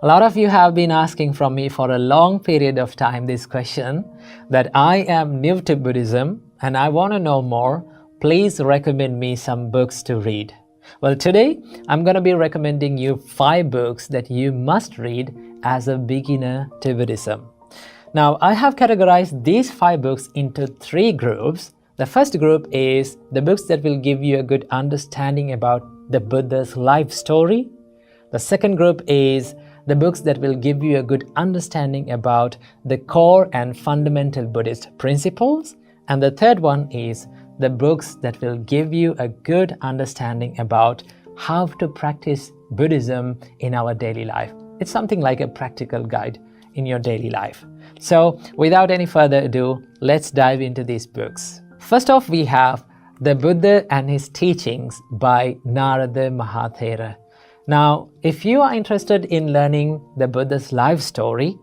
A lot of you have been asking from me for a long period of time this question that I am new to Buddhism and I want to know more. Please recommend me some books to read. Well, today I'm going to be recommending you 5 books that you must read as a beginner to Buddhism. Now, I have categorized these 5 books into 3 groups. The first group is the books that will give you a good understanding about the Buddha's life story. The second group is the books that will give you a good understanding about the core and fundamental Buddhist principles. And the third one is the books that will give you a good understanding about how to practice Buddhism in our daily life. It's something like a practical guide in your daily life. So without any further ado, let's dive into these books. First off, we have The Buddha and His Teachings by Narada Mahathera. Now, if you are interested in learning the Buddha's life story,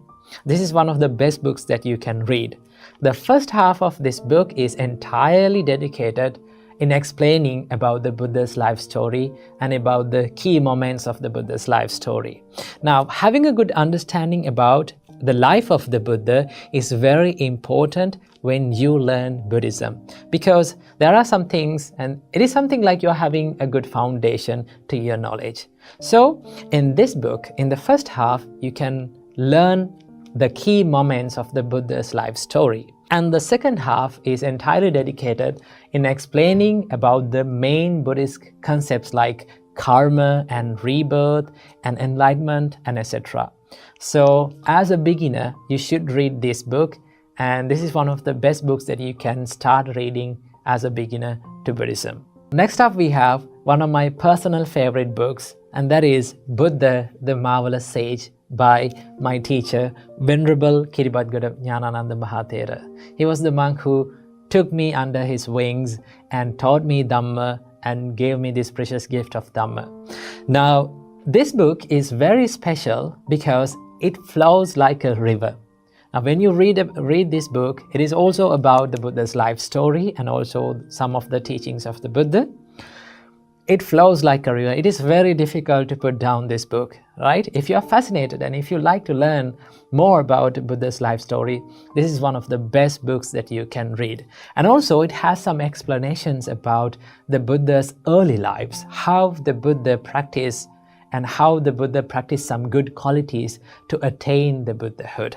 this is one of the best books that you can read. The first half of this book is entirely dedicated in explaining about the Buddha's life story and about the key moments of the Buddha's life story. Now, having a good understanding about the life of the Buddha is very important when you learn Buddhism, because there are some things, and it is something like you're having a good foundation to your knowledge. So in this book, in the first half, you can learn the key moments of the Buddha's life story. And the second half is entirely dedicated in explaining about the main Buddhist concepts like karma and rebirth and enlightenment and etc. So as a beginner, you should read this book, and this is one of the best books that you can start reading as a beginner to Buddhism. Next up, we have one of my personal favorite books, and that is Buddha, the Marvelous Sage by my teacher, Venerable Kiribati Jnanananda Mahathera. He was the monk who took me under his wings and taught me Dhamma and gave me this precious gift of Dhamma. Now, this book is very special because it flows like a river. Now, when you read this book, it is also about the Buddha's life story and also some of the teachings of the Buddha. It flows like a river. It is very difficult to put down this book, right? If you are fascinated and if you like to learn more about Buddha's life story, this is one of the best books that you can read. And also it has some explanations about the Buddha's early lives, how the Buddha practiced and how the Buddha practiced some good qualities to attain the Buddhahood.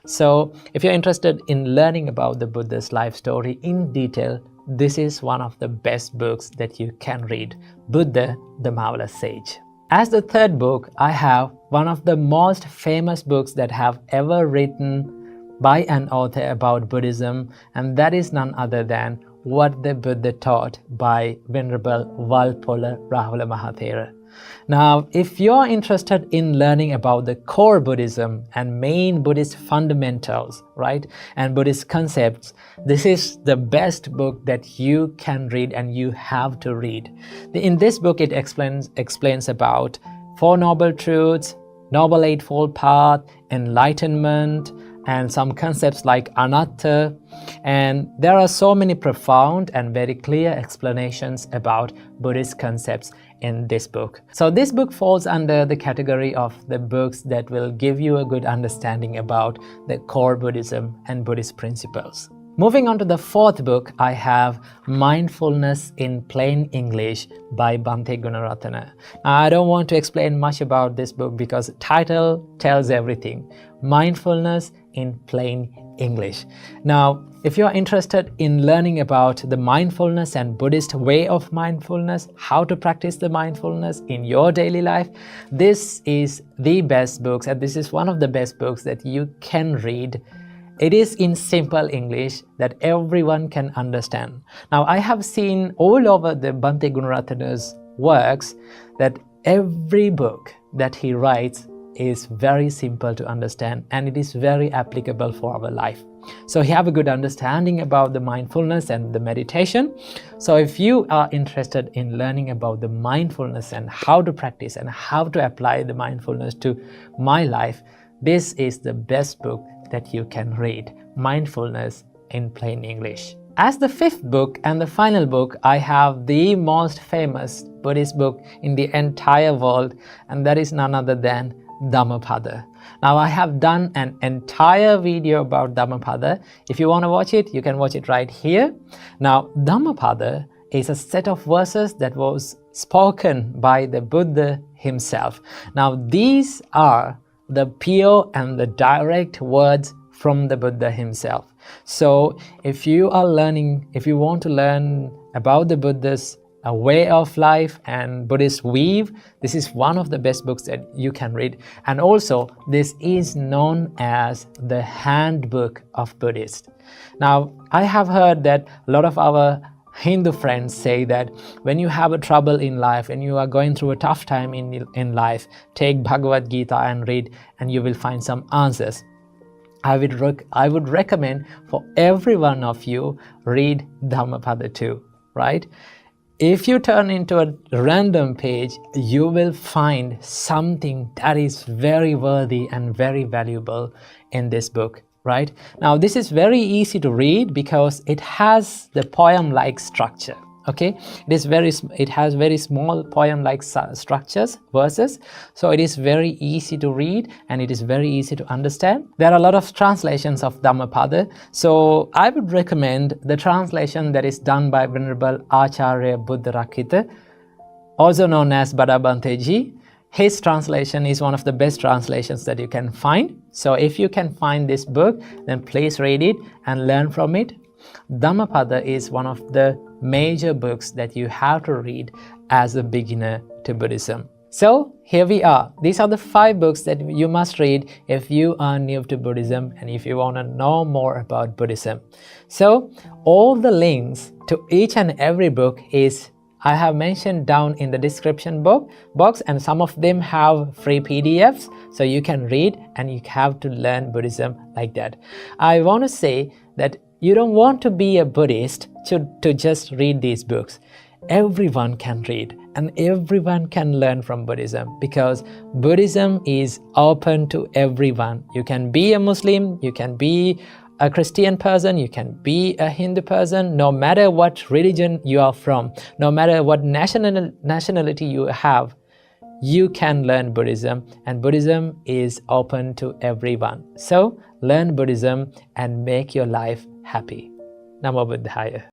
So if you're interested in learning about the Buddha's life story in detail, this is one of the best books that you can read, Buddha, the Marvelous Sage. As the third book, I have one of the most famous books that have ever written by an author about Buddhism, and that is none other than What the Buddha Taught by Venerable Walpola Rahula Mahathera. Now, if you're interested in learning about the core Buddhism and main Buddhist fundamentals, right, and Buddhist concepts, this is the best book that you can read and you have to read. In this book, it explains about 4 Noble Truths, Noble Eightfold Path, enlightenment, and some concepts like anatta, and there are so many profound and very clear explanations about Buddhist concepts in this book. So this book falls under the category of the books that will give you a good understanding about the core Buddhism and Buddhist principles. Moving on to the fourth book, I have Mindfulness in Plain English by Bhante Gunaratana. Now, I don't want to explain much about this book because the title tells everything. Mindfulness in Plain English. Now, if you're interested in learning about the mindfulness and Buddhist way of mindfulness, how to practice the mindfulness in your daily life, this is the best books, and this is one of the best books that you can read. It is in simple English that everyone can understand. Now, I have seen all over the Bhante Gunaratana's works that every book that he writes is very simple to understand and it is very applicable for our life. So you have a good understanding about the mindfulness and the meditation. So if you are interested in learning about the mindfulness and how to practice and how to apply the mindfulness to my life, this is the best book that you can read, Mindfulness in Plain English. As the fifth book and the final book, I have the most famous Buddhist book in the entire world, and that is none other than Dhammapada. Now I have done an entire video about Dhammapada. If you want to watch it, you can watch it right here. Now Dhammapada is a set of verses that was spoken by the Buddha himself. Now these are the pure and the direct words from the Buddha himself. So if you want to learn about the Buddha's way of life and Buddhist weave, this is one of the best books that you can read. And also, this is known as the handbook of Buddhists. Now, I have heard that a lot of our Hindu friends say that when you have a trouble in life and you are going through a tough time in life, take Bhagavad Gita and read, and you will find some answers. I would recommend for every one of you, read Dhammapada too, right? If you turn into a random page, you will find something that is very worthy and very valuable in this book, right? Now, this is very easy to read because it has the poem-like structure, okay? It has very small poem-like structures, verses, so it is very easy to read and it is very easy to understand. There are a lot of translations of Dhammapada, so I would recommend the translation that is done by Venerable Acharya Buddharakkhita, also known as Badabanteji. His translation is one of the best translations that you can find. So if you can find this book, then please read it and learn from it. Dhammapada is one of the major books that you have to read as a beginner to Buddhism. So here we are. These are the 5 books that you must read if you are new to Buddhism and if you want to know more about Buddhism. So all the links to each and every book I have mentioned down in the description box, and some of them have free PDFs, so you can read and you have to learn Buddhism like that. I want to say that you don't want to be a Buddhist to just read these books. Everyone can read and everyone can learn from Buddhism because Buddhism is open to everyone. You can be a Muslim, you can be a Christian person, you can be a Hindu person, no matter what religion you are from, no matter what nationality you have, you can learn Buddhism, and Buddhism is open to everyone. So learn Buddhism and make your life happy. Namo Buddhaya.